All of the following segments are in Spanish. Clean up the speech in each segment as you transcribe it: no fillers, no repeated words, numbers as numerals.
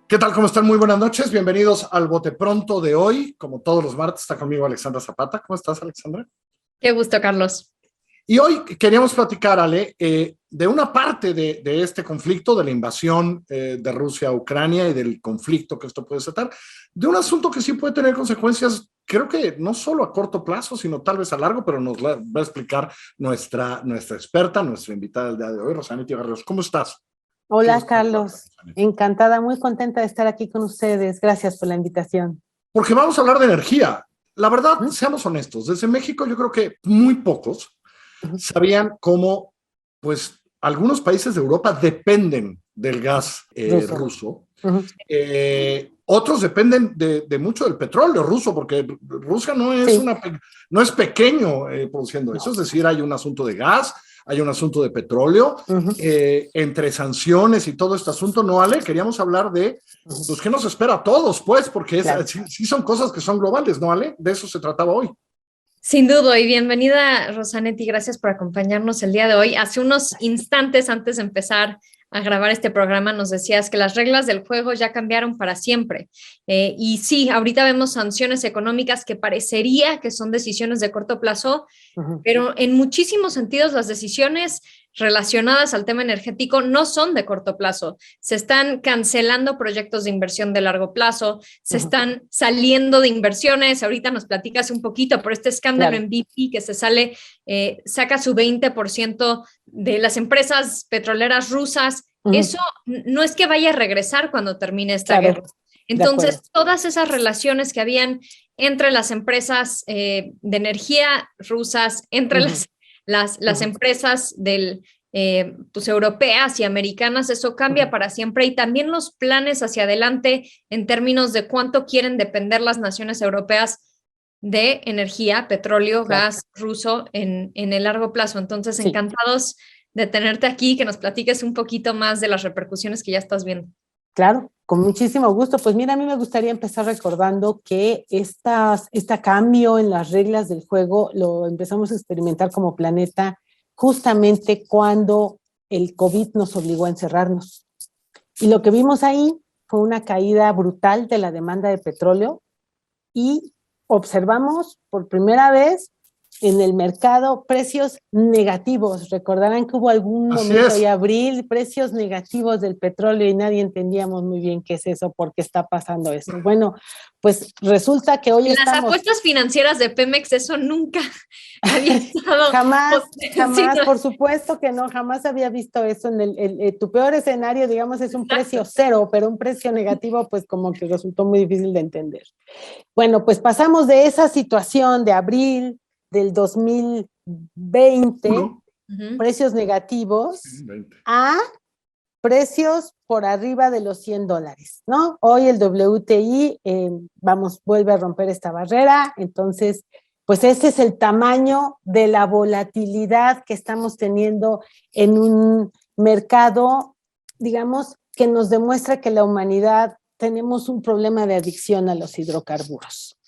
¿Qué tal? ¿Cómo están? Muy buenas noches. Bienvenidos al Bote Pronto de hoy. Como todos los martes, está conmigo Alexandra Zapata. ¿Cómo estás, Alexandra? Qué gusto, Carlos. Y hoy queríamos platicar, Ale, de una parte de este conflicto, de la invasión de Rusia a Ucrania y del conflicto que esto puede desatar, de un asunto que sí puede tener consecuencias, creo que no solo a corto plazo, sino tal vez a largo, pero nos va a explicar nuestra experta, nuestra invitada del día de hoy, Rosanetti Barrios. ¿Cómo estás? Hola, Carlos. Encantada, muy contenta de estar aquí con ustedes. Gracias por la invitación. Porque vamos a hablar de energía. La verdad, seamos honestos, desde México yo creo que muy pocos sabían cómo, pues, algunos países de Europa dependen del gas ruso. Otros dependen de mucho del petróleo ruso, porque Rusia no es, no es pequeño produciendo eso. Es decir, hay un asunto de gas, hay un asunto de petróleo, entre sanciones y todo este asunto, ¿no, Ale? Queríamos hablar de, pues, ¿qué nos espera a todos, pues? Porque sí son cosas que son globales, ¿no, Ale? De eso se trataba hoy. Sin duda, y bienvenida, Rosanetti, gracias por acompañarnos el día de hoy. Hace unos instantes antes de empezar a grabar este programa nos decías que las reglas del juego ya cambiaron para siempre. Y sí, ahorita vemos sanciones económicas que parecería que son decisiones de corto plazo, pero en muchísimos sentidos las decisiones relacionadas al tema energético no son de corto plazo. Se están cancelando proyectos de inversión de largo plazo, se están saliendo de inversiones. Ahorita nos platicas un poquito por este escándalo en BP que se sale, saca su 20% de las empresas petroleras rusas. Eso no es que vaya a regresar cuando termine esta guerra. Entonces, todas esas relaciones que habían entre las empresas de energía rusas, entre las empresas pues, europeas y americanas, eso cambia para siempre, y también los planes hacia adelante en términos de cuánto quieren depender las naciones europeas de energía, petróleo, gas ruso en el largo plazo. Entonces, encantados de tenerte aquí, que nos platiques un poquito más de las repercusiones que ya estás viendo. Claro, con muchísimo gusto. Pues mira, a mí me gustaría empezar recordando que este cambio en las reglas del juego lo empezamos a experimentar como planeta justamente cuando el COVID nos obligó a encerrarnos. Y lo que vimos ahí fue una caída brutal de la demanda de petróleo y observamos por primera vez en el mercado precios negativos. Recordarán que hubo algún momento de abril, precios negativos del petróleo, y nadie entendíamos muy bien qué es eso, por qué está pasando eso. Bueno, pues resulta que hoy las apuestas financieras de Pemex, eso nunca había estado. Jamás, por supuesto que no, jamás había visto eso. En tu peor escenario, digamos, es un precio cero, pero un precio negativo, pues como que resultó muy difícil de entender. Bueno, pues pasamos de esa situación de abril del 2020, precios negativos, a precios por arriba de los $100, ¿no? Hoy el WTI, vuelve a romper esta barrera. Entonces, pues ese es el tamaño de la volatilidad que estamos teniendo en un mercado, digamos, que nos demuestra que la humanidad tenemos un problema de adicción a los hidrocarburos.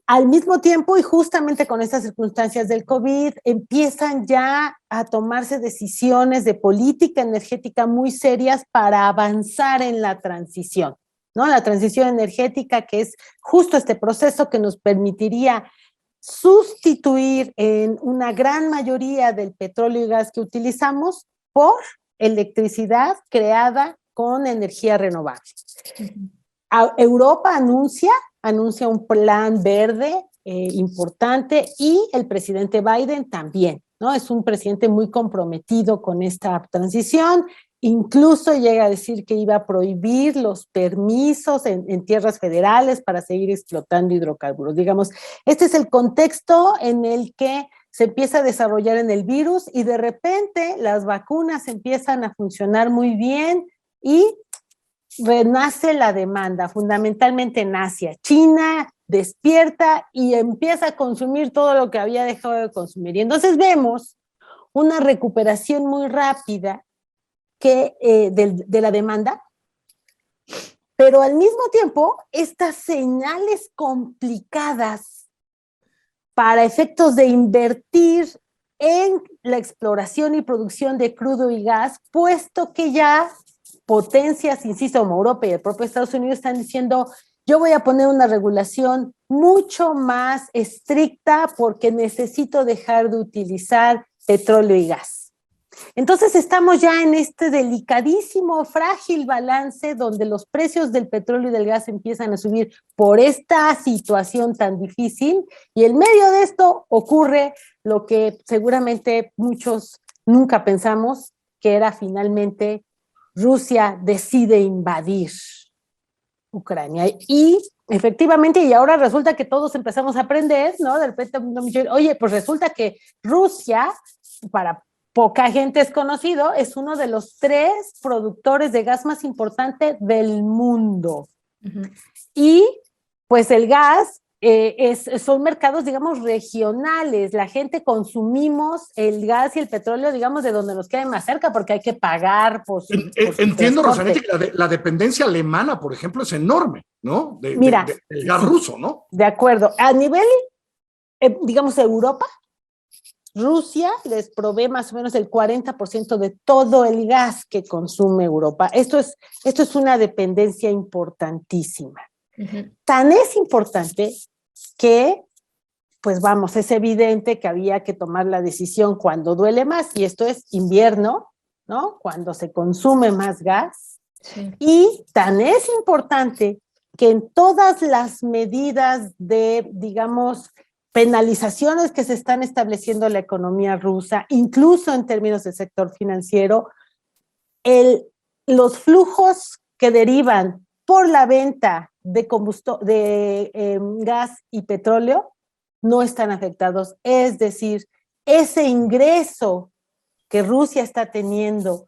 Al mismo tiempo, y justamente con estas circunstancias del COVID, empiezan ya a tomarse decisiones de política energética muy serias para avanzar en la transición, ¿no? La transición energética, que es justo este proceso que nos permitiría sustituir en una gran mayoría del petróleo y gas que utilizamos por electricidad creada con energía renovable. Europa anuncia un plan verde importante, y el presidente Biden también, ¿no? Es un presidente muy comprometido con esta transición. Incluso llega a decir que iba a prohibir los permisos en tierras federales para seguir explotando hidrocarburos. Digamos, este es el contexto en el que se empieza a desarrollar en el virus, y de repente las vacunas empiezan a funcionar muy bien y renace la demanda, fundamentalmente en Asia. China despierta y empieza a consumir todo lo que había dejado de consumir. Y entonces vemos una recuperación muy rápida de la demanda, pero al mismo tiempo estas señales complicadas para efectos de invertir en la exploración y producción de crudo y gas, puesto que ya potencias, insisto, como Europa y el propio Estados Unidos están diciendo, yo voy a poner una regulación mucho más estricta porque necesito dejar de utilizar petróleo y gas. Entonces estamos ya en este delicadísimo, frágil balance donde los precios del petróleo y del gas empiezan a subir por esta situación tan difícil, y en medio de esto ocurre lo que seguramente muchos nunca pensamos, que era finalmente Rusia decide invadir Ucrania. Y efectivamente, y ahora resulta que todos empezamos a aprender, ¿no? De repente, oye, pues resulta que Rusia, para poca gente es conocido, es uno de los 3 productores de gas más importantes del mundo. Uh-huh. Y pues el gas son mercados, digamos, regionales. La gente consumimos el gas y el petróleo, digamos, de donde nos quede más cerca, porque hay que pagar por su entiendo, Rosanetti, que la dependencia alemana, por ejemplo, es enorme, ¿no? Mira, del gas ruso, ¿no? De acuerdo. A nivel, digamos, Europa, Rusia les provee más o menos el 40% de todo el gas que consume Europa. Esto es una dependencia importantísima. Uh-huh. Tan es importante que, pues vamos, es evidente que había que tomar la decisión cuando duele más, y esto es invierno, ¿no? Cuando se consume más gas. Sí. Y tan es importante que en todas las medidas de, digamos, penalizaciones que se están estableciendo en la economía rusa, incluso en términos del sector financiero, los flujos que derivan por la venta de gas y petróleo no están afectados. Es decir, ese ingreso que Rusia está teniendo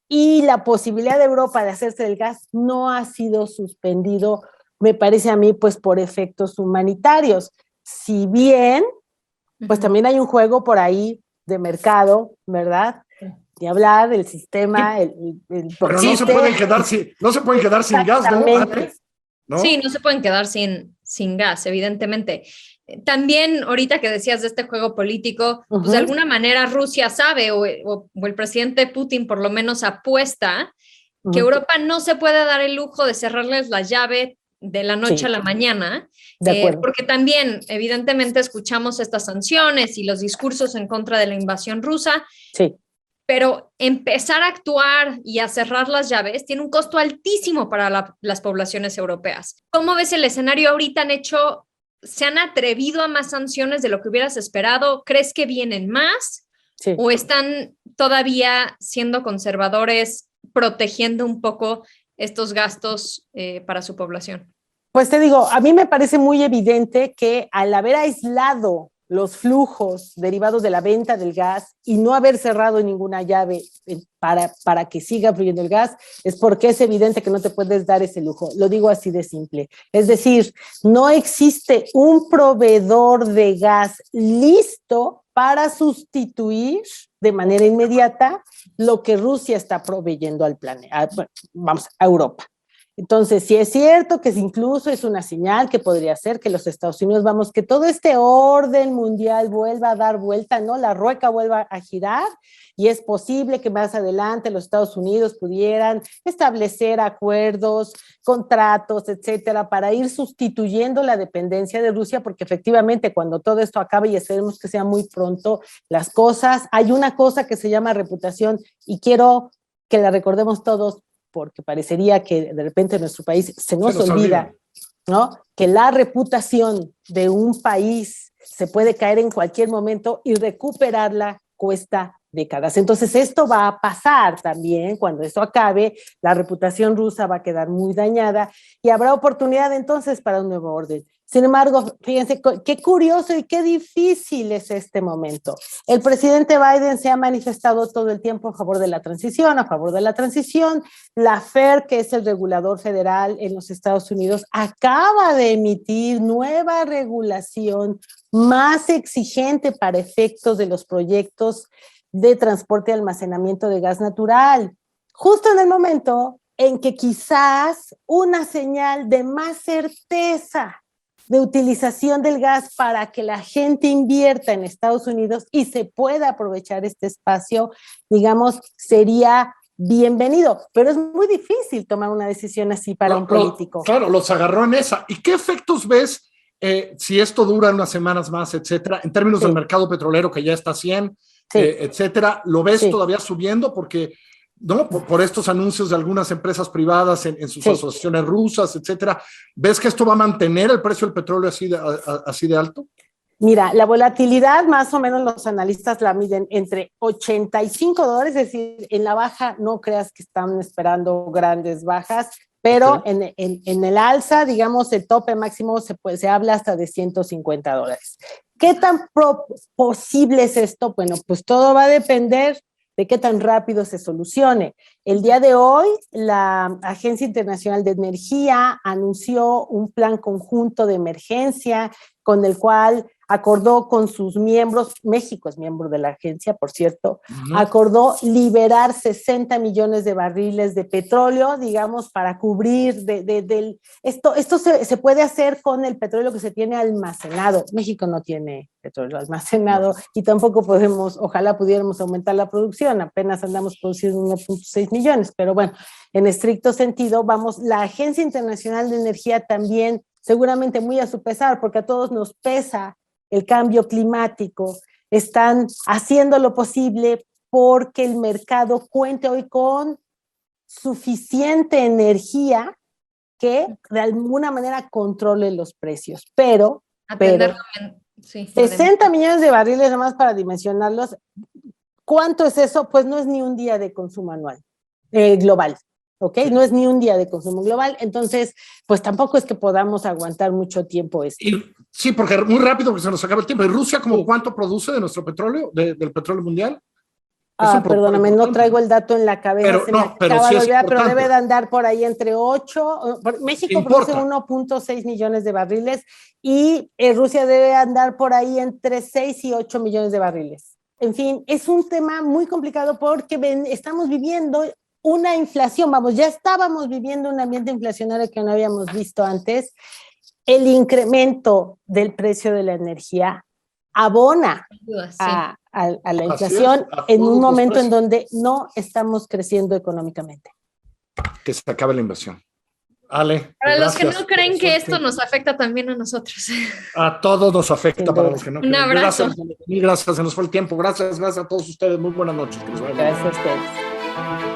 y la posibilidad de Europa de hacerse del gas no ha sido suspendido, me parece a mí, pues por efectos humanitarios. Si bien, pues también hay un juego por ahí de mercado, ¿verdad? De hablar del sistema. Pero no se pueden quedar sin gas, ¿no? Sí, no se pueden quedar sin gas, evidentemente. También, ahorita que decías de este juego político, uh-huh, pues de alguna manera Rusia sabe, o el presidente Putin por lo menos apuesta, uh-huh, que Europa no se puede dar el lujo de cerrarles la llave de la noche a la mañana, porque también evidentemente escuchamos estas sanciones y los discursos en contra de la invasión rusa, sí, pero empezar a actuar y a cerrar las llaves tiene un costo altísimo para las poblaciones europeas. ¿Cómo ves el escenario ahorita? ¿Se han atrevido a más sanciones de lo que hubieras esperado? ¿Crees que vienen más? Sí. ¿O están todavía siendo conservadores, protegiendo un poco estos gastos para su población? Pues te digo, a mí me parece muy evidente que al haber aislado los flujos derivados de la venta del gas y no haber cerrado ninguna llave para que siga fluyendo el gas, es porque es evidente que no te puedes dar ese lujo. Lo digo así de simple. Es decir, no existe un proveedor de gas listo para sustituir de manera inmediata lo que Rusia está proveyendo al planeta, a Europa. Entonces, sí es cierto que incluso es una señal que podría ser que los Estados Unidos, que todo este orden mundial vuelva a dar vuelta, ¿no? La rueca vuelva a girar, y es posible que más adelante los Estados Unidos pudieran establecer acuerdos, contratos, etcétera, para ir sustituyendo la dependencia de Rusia, porque efectivamente cuando todo esto acabe, y esperemos que sea muy pronto, hay una cosa que se llama reputación, y quiero que la recordemos todos, porque parecería que de repente en nuestro país se nos olvida, ¿no? Que la reputación de un país se puede caer en cualquier momento y recuperarla cuesta décadas. Entonces esto va a pasar también. Cuando esto acabe, la reputación rusa va a quedar muy dañada y habrá oportunidad entonces para un nuevo orden. Sin embargo, fíjense qué curioso y qué difícil es este momento. El presidente Biden se ha manifestado todo el tiempo a favor de la transición, La FER, que es el regulador federal en los Estados Unidos, acaba de emitir nueva regulación más exigente para efectos de los proyectos de transporte y almacenamiento de gas natural, justo en el momento en que quizás una señal de más certeza de utilización del gas para que la gente invierta en Estados Unidos y se pueda aprovechar este espacio, digamos, sería bienvenido, pero es muy difícil tomar una decisión así para un político. Claro, los agarró en esa. ¿Y qué efectos ves si esto dura unas semanas más, etcétera, en términos del mercado petrolero que ya está a 100, etcétera? ¿Lo ves todavía subiendo? Porque, ¿no? Por estos anuncios de algunas empresas privadas en sus asociaciones rusas, etcétera. ¿Ves que esto va a mantener el precio del petróleo así de alto? Mira, la volatilidad más o menos los analistas la miden entre $85, es decir, en la baja no creas que están esperando grandes bajas, pero en el alza, digamos, el tope máximo se habla hasta de $150. ¿Qué tan posible es esto? Bueno, pues todo va a depender de qué tan rápido se solucione. El día de hoy, la Agencia Internacional de Energía anunció un plan conjunto de emergencia con el cual acordó con sus miembros, México es miembro de la agencia, por cierto, acordó liberar 60 millones de barriles de petróleo, digamos, para cubrir esto se puede hacer con el petróleo que se tiene almacenado. México no tiene petróleo almacenado y tampoco ojalá pudiéramos aumentar la producción, apenas andamos produciendo 1.6 millones, pero bueno, en estricto sentido, la Agencia Internacional de Energía también, seguramente muy a su pesar, porque a todos nos pesa el cambio climático, están haciendo lo posible porque el mercado cuente hoy con suficiente energía que de alguna manera controle los precios, pero 60 millones de barriles, nada más para dimensionarlos, ¿cuánto es eso? Pues no es ni un día de consumo anual, global. ¿Ok? No es ni un día de consumo global, entonces, pues tampoco es que podamos aguantar mucho tiempo esto. Sí, porque muy rápido que se nos acaba el tiempo. ¿Y Rusia cuánto produce de nuestro petróleo, del petróleo mundial? Perdóname, no traigo el dato en la cabeza, pero debe de andar por ahí entre 8, México produce 1.6 millones de barriles y Rusia debe andar por ahí entre 6 y 8 millones de barriles. En fin, es un tema muy complicado porque estamos viviendo una inflación, ya estábamos viviendo un ambiente inflacionario que no habíamos visto antes. El incremento del precio de la energía abona a la inflación en un momento en donde no estamos creciendo económicamente. Que se acabe la inversión. Ale, para los que no creen que esto nos afecta también a nosotros. A todos nos afecta, para los que no creen. Un abrazo. Gracias, se nos fue el tiempo. Gracias a todos ustedes. Muy buenas noches. Gracias a ustedes.